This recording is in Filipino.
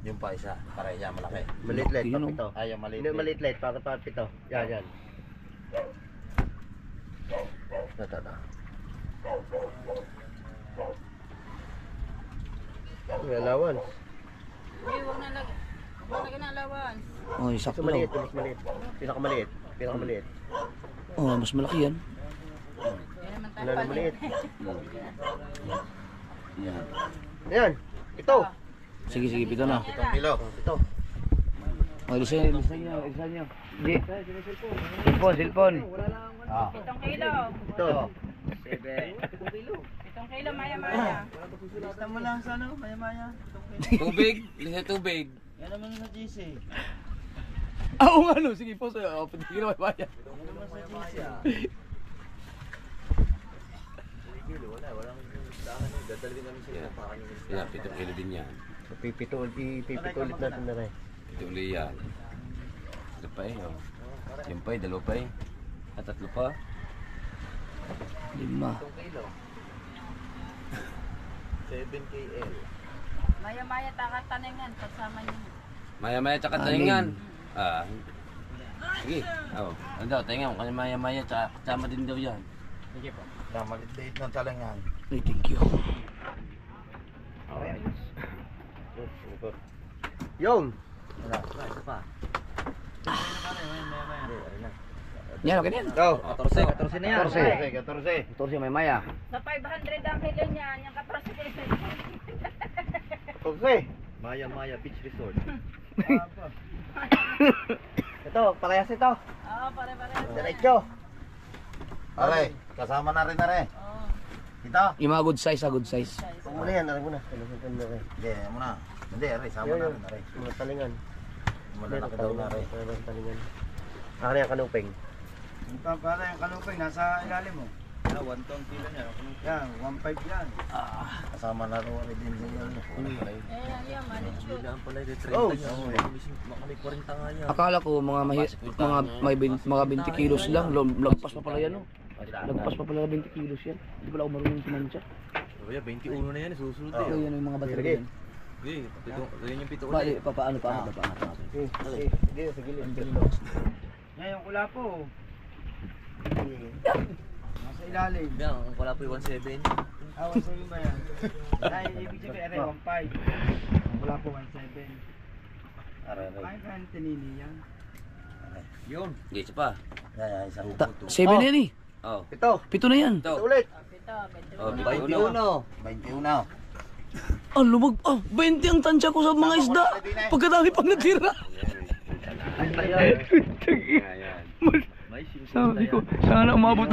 Yung pa isa, para yan malaki. Maliit-liit pa pito. Ay, yung maliit. Hindi maliit-liit para pa pito. Yan. Ito. May allowance. Hindi, huwag na na allowance. Oh, sakto lang. Maliit, mas maliit. Pinakamaliit. Oh, mas malaki yan. Yan naman tayo Wala na pala. maliit. Yan. Ayan, ito. Sige, pito na. 7 kilo. Ito. Oh,ilisan nyo. Hindi. Silpon. Ah. 7 kilo. Ito. 7 kilo, maya-maya. Lista mo lang sa ano, maya-maya. Tubig. Lisa tubig. Yan naman sa GC. Oo nga no. Sige po sa'yo. Oh, pwede na may bayan. Yan naman sa GC ah. Yan, 7 kilo din yan. Pipito ulit natin na rin. Ito uli yan. Ito pa eh. Oh. Yung pa eh, dalawa pa eh. At tatlo pa. 5. 7 KL. Maya-maya, takataningan. Pagsama niyo. Maya-maya tsaka talingan. Ah. Sige. Oh. Ano daw, talingan. Kanya maya-maya tsaka tama din daw yan. Sige po. Maliit ng talangan. Ay, thank you. Yung. Wala, ito pa. Yan, okay na yan. Go. 14 na yan. 14 may maya. Sa 500 ang kilo niyan, yung 14 kilo. 14. Maya Beach Resort. Ito, parehas ito. Oo, pare-pare. Diretso. Pare, kasama na rin. Oo. Kita? Yung mga good size, good size. Huwag mo na yan, alam mo na. Kailangan na rin. Hindi, muna. Hindi, Aray, sama na rin, Aray. Mga talingan. Malalaki daw na, Aray. Mga talingan. Ako na yung kanuping. Yung para yung kanuping, nasa ilalim mo. 1 ton kilo niya. Yan, 1.5 yan. Kasama na rin, Aray, din yan. Yan, manage Oh! Akala ko mga 20 kilos lang. Lagpas pa pala yan, no? Lagpas pa pala 20 kilos yan. Hindi pala ako marunong sumansya. Kuya, 21 na yan, susunod Oh. Ito yan yung mga battery Sige. yan. Yan yung 7 Paano ulit. paano? Sige, sige. Yan, yung kula po. Nasa ilalim. Yan, ang wala po yung 1.7. Awan sa ba yan? Ay, ibig sabihin, 1.5. Ang kula po 1.7. Aray. Kaya kaya ng tinini yan. Yun. Hindi, isa pa. Yan, isang 7 na yan eh. Oh. Ito. 7 na yan. Ito ulit. Oh, 21. 21. Ah, lumag. Ah, 20 ang tansya ko sa mga isda. Pagkadami pang natira. Ayan. Sabi ko, sana umabot